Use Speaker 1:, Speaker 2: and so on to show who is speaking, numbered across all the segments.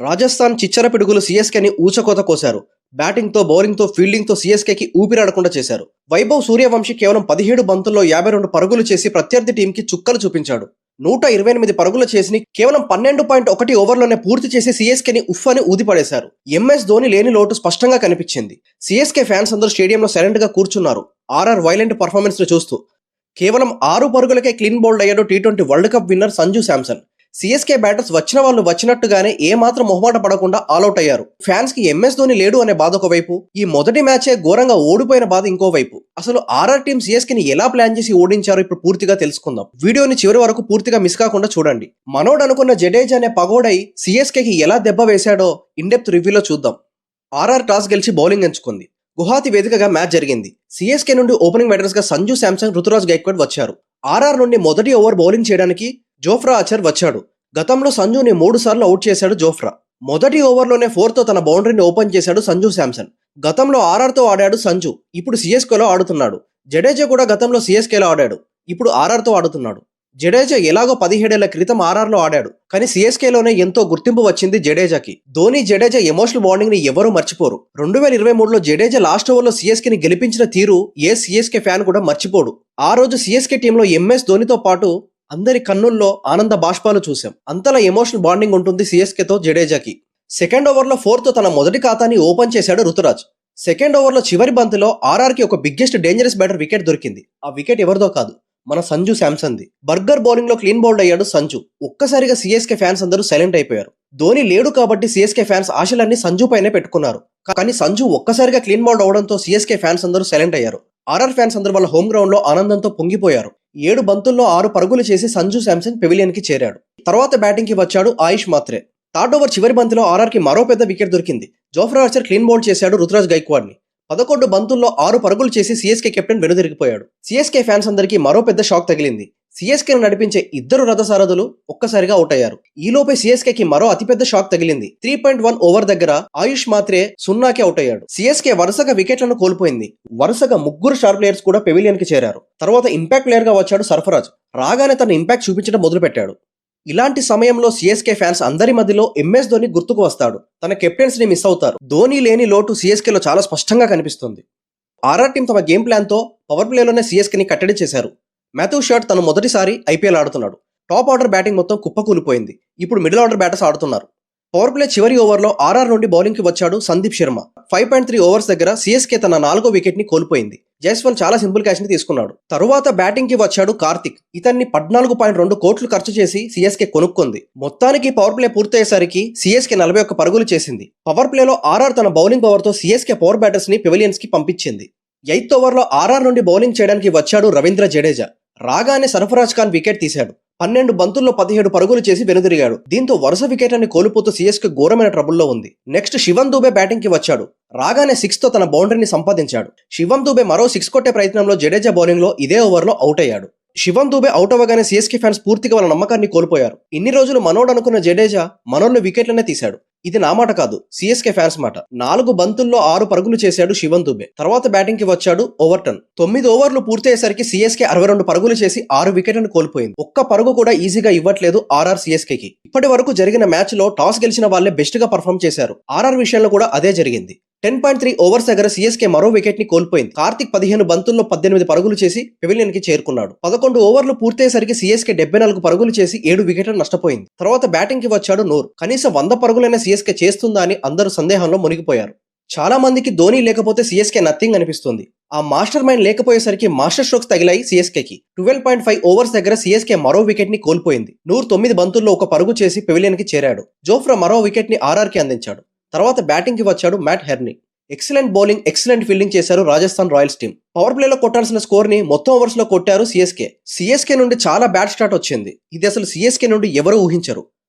Speaker 1: రాజస్థాన్ చిచ్చర పిడుగులు సీఎస్కేని ఊచకోత కోశారు. బ్యాటింగ్తో, బౌలింగ్తో, ఫీల్డింగ్తో సీఎస్కేకి ఊపిరాడకుండా చేశారు. వైభవ్ సూర్యవంశీ కేవలం 17 బంతుల్లో 52 పరుగులు చేసి ప్రత్యర్థి టీంకి చుక్కలు చూపించాడు. 128 పరుగుల చేసిని కేవలం 12.1 ఓవర్లోనే పూర్తి చేసి సీఎస్కేని ఉఫ్ అని ఊదిపడేశారు. ఎంఎస్ ధోని లేని లోటు స్పష్టంగా కనిపించింది. సీఎస్కే ఫ్యాన్స్ అందరూ స్టేడియంలో సైలెంట్ గా కూర్చున్నారు. ఆర్ఆర్ వైలెంట్ పర్ఫార్మెన్స్ ను చూస్తూ. కేవలం 6 పరుగులకే క్లీన్ బౌల్డ్ అయ్యాడు T20 world cup winner Sanju Samson. CSK batters వచ్చిన వాళ్ళు వచ్చినట్టుగానే ఏమాత్రం మొహమాట పడకుండా ఆల్అౌట్ అయ్యారు. ఫ్యాన్స్ కి ఎంఎస్ ధోని లేడు అనే బాధ ఒకవైపు, ఈ మొదటి మ్యాచే ఘోరంగా ఓడిపోయిన బాధ ఇంకోవైపు. అసలు ఆర్ఆర్ టీం సీఎస్కేని ఎలా ప్లాన్ చేసి ఓడించారో ఇప్పుడు పూర్తిగా తెలుసుకుందాం. వీడియోని చివరి వరకు పూర్తిగా మిస్ కాకుండా చూడండి. మనోడ్ అనుకున్న జడేజా అనే పగోడై సీఎస్కేకి ఎలా దెబ్బ వేశాడో ఇన్డెప్త్ రివ్యూలో చూద్దాం. ఆర్ఆర్ టాస్ గెలిచి బౌలింగ్ ఎంచుకుంది. గువాహతి వేదికగా మ్యాచ్ జరిగింది. సీఎస్కే నుండి ఓపెనింగ్ బ్యాటర్స్ గా సంజు శాంసన్, రుతురాజ్ గైక్వాడ్ వచ్చారు. ఆర్ఆర్ నుండి మొదటి ఓవర్ బౌలింగ్ చేయడానికి జోఫ్రా ఆర్చర్ వచ్చాడు. గతంలో సంజుని 3 సార్లు అవుట్ చేశాడు జోఫ్రా. మొదటి ఓవర్లోనే 4తో తన బౌండరీని ఓపెన్ చేశాడు సంజు శాంసన్. గతంలో ఆర్ఆర్తో ఆడాడు సంజు, ఇప్పుడు సీఎస్కేలో ఆడుతున్నాడు. జడేజా కూడా గతంలో సీఎస్కేలో ఆడాడు, ఇప్పుడు ఆర్ఆర్తో ఆడుతున్నాడు. జడేజా ఎలాగో 17 ఏళ్ల క్రితం ఆర్ఆర్లో ఆడాడు, కానీ సీఎస్కేలోనే ఎంతో గుర్తింపు వచ్చింది జడేజాకి. ధోని జడేజా ఎమోషనల్ బాండింగ్ ని ఎవరూ మర్చిపోరు. 2023లో జడేజా లాస్ట్ ఓవర్లో సీఎస్కేని గెలిపించిన తీరు ఏ సీఎస్కే ఫ్యాన్ కూడా మర్చిపోడు. ఆ రోజు సీఎస్కే టీంలో ఎంఎస్ ధోనితో పాటు అందరి కన్నుల్లో ఆనంద బాష్పాలు చూశాం. అంతలా ఎమోషనల్ బాండింగ్ ఉంటుంది సీఎస్కేతో జడేజాకి. సెకండ్ ఓవర్లో 4తో తన మొదటి ఖాతాని ఓపెన్ చేశాడు రుతురాజ్. సెకండ్ ఓవర్లో చివరి బంతిలో ఆర్ఆర్కి ఒక బిగ్గెస్ట్ డేంజరస్ బ్యాటర్ వికెట్ దొరికింది. ఆ వికెట్ ఎవరిదో కాదు, మన సంజు శాంసన్ది. బర్గర్ బౌలింగ్ లో క్లీన్ బౌల్డ్ అయ్యాడు సంజు. ఒక్కసారిగా సీఎస్కే ఫ్యాన్స్ అందరూ సైలెంట్ అయిపోయారు. ధోని లేడు కాబట్టి సీఎస్కే ఫ్యాన్స్ ఆశలన్నీ సంజు పైనే పెట్టుకున్నారు. కానీ సంజు ఒక్కసారిగా క్లీన్ బౌల్డ్ అవడంతో సీఎస్కే ఫ్యాన్స్ అందరూ సైలెంట్ అయ్యారు. ఆర్ఆర్ ఫ్యాన్స్ అందరూ వాళ్ళ హోమ్ గ్రౌండ్ లో ఆనందంతో పొంగిపోయారు. 7 బంతుల్లో 6 పరుగులు చేసి సంజు శాంసన్ పెవిలియన్ కి చేరాడు. తర్వాత బ్యాటింగ్ కి వచ్చాడు ఆయుష్ మాత్రే. థర్డ్ ఓవర్ చివరి బంతిలో ఆర్ఆర్ కి మరో పెద్ద వికెట్ దొరికింది. జోఫ్రా ఆర్చర్ క్లీన్ బౌల్డ్ చేశాడు రుతురాజ్ గైక్వాడ్ ని. 11 బంతుల్లో 6 పరుగులు చేసి సీఎస్కే కెప్టెన్ వెనుదిరిగిపోయాడు. సీఎస్కే ఫ్యాన్స్ అందరికీ మరో పెద్ద షాక్ తగిలింది. సీఎస్కేను నడిపించే 2 రథసారథులు ఒక్కసారిగా అవుట్ అయ్యారు. ఈలోపే సీఎస్కేకి మరో అతిపెద్ద షాక్ తగిలింది. 3.1 ఓవర్ దగ్గర ఆయుష్ మాత్రే 0కి అవుట్ అయ్యాడు. సీఎస్కే వరుసగా వికెట్లను కోల్పోయింది. వరుసగా 3 స్టార్ ప్లేయర్స్ కూడా పెవిలియన్ కి చేరారు. తర్వాత ఇంపాక్ట్ ప్లేయర్ గా వచ్చాడు సర్ఫరాజ్. రాగానే తన ఇంపాక్ట్ చూపించడం మొదలు పెట్టాడు. ఇలాంటి సమయంలో సీఎస్కే ఫ్యాన్స్ అందరి మధ్యలో ఎంఎస్ ధోని గుర్తుకు వస్తాడు. తన కెప్టెన్స్ ని మిస్ అవుతారు. ధోని లేని లోటు సీఎస్కేలో చాలా స్పష్టంగా కనిపిస్తుంది. ఆర్ఆర్ టీం తమ గేమ్ ప్లాన్ తో పవర్ ప్లేలోనే సీఎస్కేని కట్టడి చేశారు. మాథ్యూ షాట్ తను మొదటిసారి ఐపీఎల్ ఆడుతున్నాడు. టాప్ ఆర్డర్ బ్యాటింగ్ మొత్తం కుప్పకూలిపోయింది. ఇప్పుడు మిడిల్ ఆర్డర్ బ్యాటర్స్ ఆడుతున్నారు. పవర్ ప్లే చివరి ఓవర్లో ఆర్ఆర్ నుండి బౌలింగ్ కి వచ్చాడు సందీప్ శర్మ. 5.3 ఓవర్స్ దగ్గర సీఎస్కే తన 4వ వికెట్ ని కోల్పోయింది. జైస్వాల్ చాలా సింపుల్ క్యాచ్ ని తీసుకున్నాడు. తరువాత బ్యాటింగ్ కి వచ్చాడు కార్తిక్. ఇతన్ని 14.2 కోట్లు ఖర్చు చేసి సీఎస్కే కొనుక్కుంది. మొత్తానికి పవర్ ప్లే పూర్తయ్యేసరికి సీఎస్కే 41 పరుగులు చేసింది. పవర్ ప్లేలో ఆర్ఆర్ తన బౌలింగ్ పవర్ తో సీఎస్కే పవర్ బ్యాటర్స్ ని పెవిలియన్స్ కి పంపించింది. 8th ఓవర్లో ఆర్ఆర్ నుండి బౌలింగ్ చేయడానికి వచ్చాడు రవీంద్ర జడేజా. రాగానే సర్ఫరాజ్ ఖాన్ వికెట్ తీశాడు. 12 బంతుల్లో 17 పరుగులు చేసి వెనుదిరిగాడు. దీంతో వరుస వికెట్లని కోల్పోతూ సీఎస్కే ఘోరమైన ట్రబుల్లో ఉంది. నెక్స్ట్ శివం దూబే బ్యాటింగ్ కి వచ్చాడు. రాగానే 6తో తన బౌండరీని సంపాదించాడు. శివం దూబే మరో 6 కొట్టే ప్రయత్నంలో జడేజా బౌలింగ్ లో ఇదే ఓవర్లో అవుట్ అయ్యాడు. శివం దూబే అవుట్ అవ్వగానే సీఎస్కే ఫ్యాన్స్ పూర్తిగా వాళ్ళ నమ్మకాన్ని కోల్పోయారు. ఇన్ని రోజులు మనోడ్ అనుకున్న జడేజా మనోళ్ళు వికెట్లనే తీశాడు. ఇది నా మాట కాదు, సీఎస్కే ఫ్యాన్స్ మాట. 4 బంతుల్లో 6 పరుగులు చేశాడు శివం దూబే. తర్వాత బ్యాటింగ్ కి వచ్చాడు ఓవర్టన్. 9 ఓవర్లు పూర్తయ్యేసరికి సీఎస్కే 62 పరుగులు చేసి 6 వికెట్లను కోల్పోయింది. ఒక్క పరుగు కూడా ఈజీగా ఇవ్వట్లేదు ఆర్ఆర్ సీఎస్కేకి. ఇప్పటి వరకు జరిగిన మ్యాచ్ లో టాస్ గెలిచిన వాళ్లే బెస్ట్ గా పర్ఫామ్ చేశారు. ఆర్ఆర్ విషయంలో కూడా అదే జరిగింది. 10.3 ఓవర్స్ దగ్గర సీఎస్కే మరో వికెట్ ని కోల్పోయింది. కార్తిక్ 15 బంతుల్లో 18 పరుగులు చేసి పెవిలియన్ కి చేరుకున్నాడు. 11 ఓవర్లు పూర్తయ్యేసరికి సీఎస్కే 74 పరుగులు చేసి 7 వికెట్లను నష్టపోయింది. తర్వాత బ్యాటింగ్ కి వచ్చాడు నూర్. కనీసం 100 పరుగులైన సీఎస్కే చేస్తుందా అని అందరూ సందేహంలో మునిగిపోయారు. చాలా మందికి ధోని లేకపోతే సీఎస్కే నథింగ్ అనిపిస్తుంది. ఆ మాస్టర్ మైండ్ లేకపోయేసరికి మాస్టర్ స్ట్రోక్స్ తగిలాయి సీఎస్కేకి. 12.5 ఓవర్స్ దగ్గర సీఎస్కే మరో వికెట్ ని కోల్పోయింది. నూర్ 9 బంతుల్లో 1 పరుగు చేసి పెవిలియన్ కి చేరాడు. జోఫ్రా మరో వికెట్ ని ఆర్ఆర్ కి అందించాడు. తర్వాత బ్యాటింగ్ కి వచ్చాడు mat హెర్నీ. Excellent bowling, excellent fielding చేశారు రాజస్థాన్ రాయల్స్ టీం. పవర్ ప్లేలో కొట్టాల్సిన స్కోర్ ని మొత్తం ఓవర్స్ లో కొట్టారు సీఎస్కే. సీఎస్కే నుండి చాలా బ్యాడ్ స్టార్ట్ వచ్చింది. ఇది అసలు సీఎస్కే నుండి ఎవరూ ఊహించరు.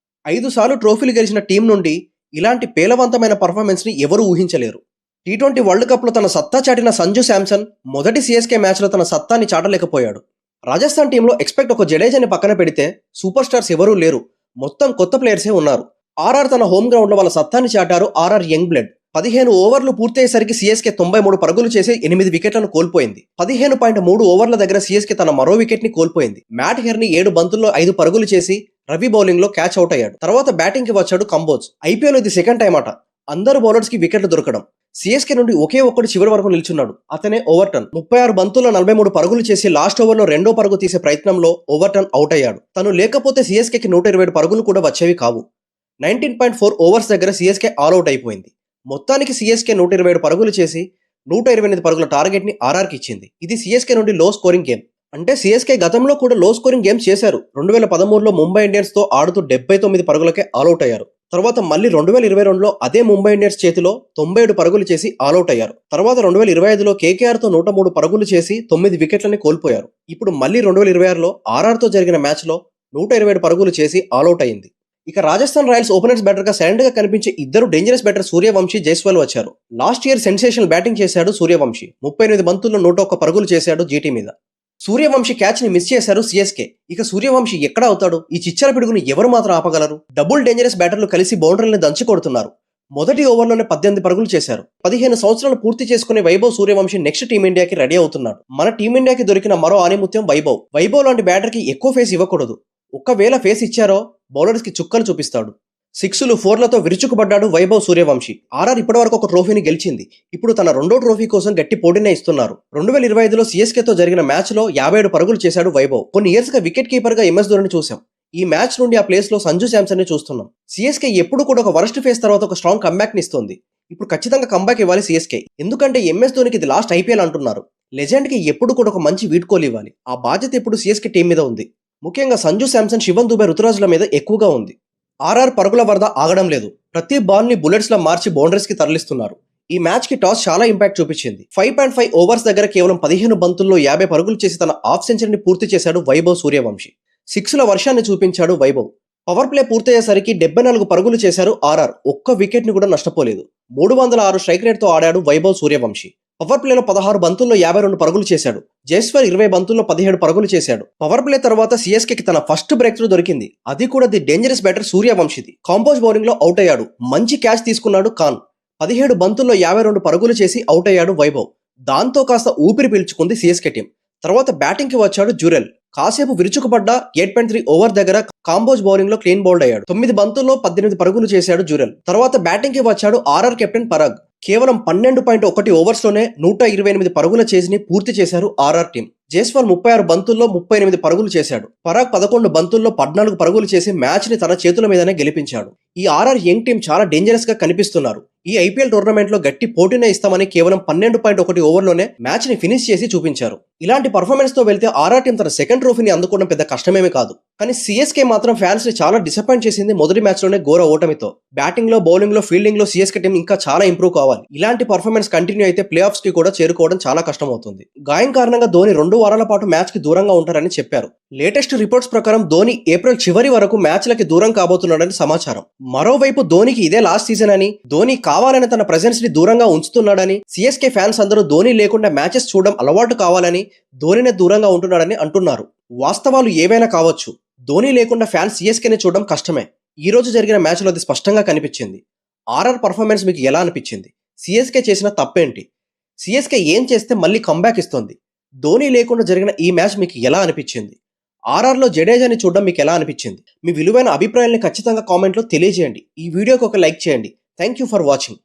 Speaker 1: 5 సార్లు ట్రోఫీలు గెలిచిన టీం నుండి ఇలాంటి పేలవంతమైన పర్ఫార్మెన్స్ ని ఎవరూ ఊహించలేరు. టీ20 వరల్డ్ కప్ లో తన సత్తా చాటిన సంజు శాంసన్ మొదటి సీఎస్కే మ్యాచ్ లో తన సత్తాని చాటలేకపోయాడు. రాజస్థాన్ టీంలో ఎక్స్పెక్ట్ ఒక జడేజాని పక్కన పెడితే సూపర్ స్టార్స్ ఎవరూ లేరు. మొత్తం కొత్త ప్లేయర్సే ఉన్నారు. ఆర్ఆర్ తన హోమ్ గ్రౌండ్ లో వాళ్ళ సత్తాని చాటారు. RR young blood. 15 ఓవర్లు పూర్తయ్యేసరికి సీఎస్కే 93 పరుగులు చేసి 8 వికెట్లను కోల్పోయింది. 15.3 ఓవర్ల దగ్గర సీఎస్కే తన మరో వికెట్ ని కోల్పోయింది. మ్యాట్ హెర్నీ 7 బంతుల్లో 5 పరుగులు చేసి రవి బౌలింగ్ లో క్యాచ్ అవుట్ అయ్యాడు. తర్వాత బ్యాటింగ్ కి వచ్చాడు కంబోజ్. ఐపీఎల్ ఇది సెకండ్ టైం అట అందరు బౌలర్స్ కి వికెట్లు దొరకడం. సిఎస్కే నుండి ఒకే ఒక్కడు చివరి వరకు నిల్చున్నాడు. అతనే ఓవర్టన్. 36 బంతుల్లో 43 పరుగులు చేసి లాస్ట్ ఓవర్లో రెండో పరుగు తీసే ప్రయత్నంలో ఓవర్టన్ అవుట్ అయ్యాడు. తను లేకపోతే సిఎస్కేకి 127 పరుగులు కూడా వచ్చేవి కావు. 19.4 ఓవర్స్ దగ్గర సిఎస్కే ఆల్అౌట్ అయిపోయింది. మొత్తానికి సిఎస్కే 127 పరుగులు చేసి 128 పరుగుల టార్గెట్ ని ఆర్ఆర్కి ఇచ్చింది. ఇది సిఎస్కే నుండి లో స్కోరింగ్ గేమ్. అంటే సిఎస్కే గతంలో కూడా లో స్కోరింగ్ గేమ్స్ చేశారు. 2013లో ముంబై ఇండియన్స్ తో ఆడుతూ 79 పరుగులకే ఆల్అౌట్ అయ్యారు. తర్వాత మళ్ళీ 2022లో అదే ముంబై ఇండియన్స్ చేతిలో 97 పరుగులు చేసి ఆల్అౌట్ అయ్యారు. తర్వాత 2025లో కేకేఆర్ తో 103 పరుగులు చేసి 9 వికెట్లని కోల్పోయారు. ఇప్పుడు మళ్ళీ 2026లో ఆర్ఆర్ తో జరిగిన మ్యాచ్ లో 127 పరుగులు చేసి ఆల్అౌట్ అయింది. ఇక రాజస్థాన్ రాయల్స్ ఓపెనర్స్ బ్యాటర్ గా సైలెంట్ గా కనిపించే ఇద్దరు డేంజరస్ బ్యాటర్ సూర్యవంశీ, జైస్వాల్ వచ్చారు. లాస్ట్ ఇయర్ సెన్సేషనల్ బ్యాటింగ్ చేశాడు సూర్యవంశీ. 38 బంతుల్లో 101 పరుగులు చేశాడు జీటీ మీద. సూర్యవంశీ క్యాచ్ ని మిస్ చేశారు సిఎస్కే. ఇక సూర్యవంశీ ఎక్కడ అవుతాడు? ఈ చిచ్చర పిడుగును ఎవరు మాత్రం ఆపగలరు? డబుల్ డేంజరస్ బ్యాటర్లు కలిసి బౌండరీని దంచి కొడుతున్నారు. మొదటి ఓవర్లోనే 18 పరుగులు చేశారు. 15 సంవత్సరాలు పూర్తి చేసుకునే వైభవ్ సూర్యవంశీ నెక్స్ట్ టీమిండియాకి రెడీ అవుతున్నాడు. మన టీమిండియాకి దొరికిన మరో ఆనిముత్యం వైభవ్. వైభవ్ లాంటి బ్యాటర్ కి ఎక్కువ ఫేస్ ఇవ్వకూడదు. ఒక్కవేళ ఫేస్ ఇచ్చారో బౌలర్స్ కి చుక్కలు చూపిస్తాడు. 6లు 4లతో విరుచుకుపడ్డాడు వైభవ్ సూర్యవంశీ. ఆర్ఆర్ ఇప్పటివరకు ఒక ట్రోఫీని గెలిచింది. ఇప్పుడు తన రెండో ట్రోఫీ కోసం గట్టి పోటీనే ఇస్తున్నారు. 2025లో సిఎస్కేతో జరిగిన మ్యాచ్ లో 57 పరుగులు చేశాడు వైభవ్. కొన్ని ఇయర్స్ గా వికెట్ కీపర్ గా ఎంఎస్ ధోనిని చూసాం. ఈ మ్యాచ్ నుండి ఆ ప్లేస్ లో సంజు శాంసన్ ని చూస్తున్నాం. సిఎస్కే ఎప్పుడు కూడా ఒక వరస్ట్ ఫేస్ తర్వాత ఒక స్ట్రాంగ్ కంబ్యాక్ ని ఇస్తుంది. ఇప్పుడు ఖచ్చితంగా కంబ్యాక్ ఇవ్వాలి సిఎస్కే. ఎందుకంటే ఎంఎస్ ధోనికి ఇది లాస్ట్ ఐపీఎల్ అంటున్నారు. లెజెండ్ కి ఎప్పుడు కూడా ఒక మంచి వీడ్కోలు ఇవ్వాలి. ఆ బాధ్యత ఇప్పుడు సిఎస్కే టీం మీద ఉంది. ముఖ్యంగా సంజు శాంసన్, శివన్ దుబే, రుతురాజుల మీద ఎక్కువగా ఉంది. ఆర్ఆర్ పరుగుల వరద ఆగడం లేదు. ప్రతి బాల్ ని బుల్లెట్స్ లా మార్చి బౌండరీస్ కి తరలిస్తున్నారు. ఈ మ్యాచ్ కి టాస్ చాలా ఇంపాక్ట్ చూపించింది. 5.5 ఓవర్స్ దగ్గర కేవలం 15 బంతుల్లో 50 పరుగులు చేసి తన హాఫ్ సెంచరీని పూర్తి చేశాడు వైభవ్ సూర్యవంశీ. 6ల వర్షాన్ని చూపించాడు వైభవ్. పవర్ ప్లే పూర్తయ్యేసరికి 74 పరుగులు చేశారు ఆర్ఆర్. ఒక్క వికెట్ ని కూడా నష్టపోలేదు. 306 స్ట్రైక్ రేట్ తో ఆడాడు వైభవ్ సూర్యవంశీ. పవర్ ప్లేలో 16 బంతుల్లో 52 పరుగులు చేశాడు. జైస్వాల్ 20 బంతుల్లో 17 పరుగులు చేశాడు. పవర్ ప్లే తర్వాత సిఎస్కేకి తన ఫస్ట్ బ్రేక్ త్రూ దొరికింది. అది కూడా ది డేంజరస్ బ్యాటర్ సూర్యవంశీది. కాంపోజ్ బౌలింగ్ లో అవుట్ అయ్యాడు. మంచి క్యాచ్ తీసుకున్నాడు ఖాన్. 17 బంతుల్లో 52 పరుగులు చేసి అవుట్ అయ్యాడు వైభవ్. దాంతో కాస్త ఊపిరి పీల్చుకుంది సిఎస్కే టీం. తర్వాత బ్యాటింగ్ కి వచ్చాడు జురెల్. కాసేపు విరుచుకుపడ్డ 8.3 ఓవర్ దగ్గర కాంబోజ్ బౌలింగ్ లో క్లీన్ బౌల్డ్ అయ్యాడు. 9 బంతుల్లో 18 పరుగులు చేశాడు జురెల్. తర్వాత బ్యాటింగ్ కి వచ్చాడు ఆర్ఆర్ కెప్టెన్ పరాగ్. కేవలం 12.1 ఓవర్స్ లోనే 128 పరుగుల చేసిని పూర్తి చేశారు ఆర్ఆర్ టీం. జైస్వాల్ 36 బంతుల్లో 38 పరుగులు చేశాడు. పరాగ్ 11 బంతుల్లో 14 పరుగులు చేసి మ్యాచ్ ని తన చేతుల మీదనే గెలిపించాడు. ఈ ఆర్ఆర్ యంగ్ టీం చాలా డేంజరస్ గా కనిపిస్తున్నారు. ఈ ఐపీఎల్ టోర్నమెంట్ లో గట్టి పోటీనే ఇస్తామని కేవలం 12.1 ఓవర్లోనే మ్యాచ్ ని ఫినిష్ చేసి చూపించారు. ఇలాంటి పర్ఫార్మెన్స్ తో వెళ్తే ఆర్ఆర్ టీం తన సెకండ్ ట్రోఫీని అందుకోవడం పెద్ద కష్టమేమీ కాదు. కానీ సిఎస్కే మాత్రం ఫ్యాన్స్ ని చాలా డిసప్పాయింట్ చేసింది మొదటి మ్యాచ్ లోనే ఘోర ఓటమితో. బ్యాటింగ్ లో, బౌలింగ్ లో, ఫీల్డింగ్ లో సిఎస్కే టీం ఇంకా చాలా ఇంప్రూవ్ కావాలి. ఇలాంటి పర్ఫార్మెన్స్ కంటిన్యూ అయితే ప్లే ఆఫ్స్ కి కూడా చేరుకోవడం చాలా కష్టం అవుతుంది. గాయం కారణంగా ధోని 2 వారాల పాటు మ్యాచ్ కి దూరంగా ఉంటారని చెప్పారు. లేటెస్ట్ రిపోర్ట్స్ ప్రకారం ధోని ఏప్రిల్ చివరి వరకు మ్యాచ్లకి దూరం కాబోతున్నాడని సమాచారం. మరోవైపు ధోనికి ఇదే లాస్ట్ సీజన్ అని, ధోని కావాలని తన ప్రెజెన్స్ ని దూరంగా ఉంచుతున్నాడని, సిఎస్కే ఫ్యాన్స్ అందరూ ధోని లేకుండా మ్యాచెస్ చూడడం అలవాటు కావాలని ధోనినే దూరంగా ఉంటున్నాడని అంటున్నారు. వాస్తవాలు ఏవైనా కావచ్చు, ధోని లేకుండా ఫ్యాన్స్ సిఎస్కేని చూడడం కష్టమే. ఈ రోజు జరిగిన మ్యాచ్ లో అది స్పష్టంగా కనిపించింది. ఆర్ఆర్ పర్ఫార్మెన్స్ మీకు ఎలా అనిపించింది? సిఎస్కే చేసిన తప్పేంటి? సిఎస్కే ఏం చేస్తే మళ్ళీ కంబ్యాక్ ఇస్తుంది? ధోని లేకుండా జరిగిన ఈ మ్యాచ్ మీకు ఎలా అనిపించింది? ఆర్ఆర్లో జడేజాని చూడడం మీకు ఎలా అనిపించింది? మీ విలువైన అభిప్రాయాన్ని ఖచ్చితంగా కామెంట్లో తెలియజేయండి. ఈ వీడియోకి ఒక లైక్ చేయండి. Thank you for watching.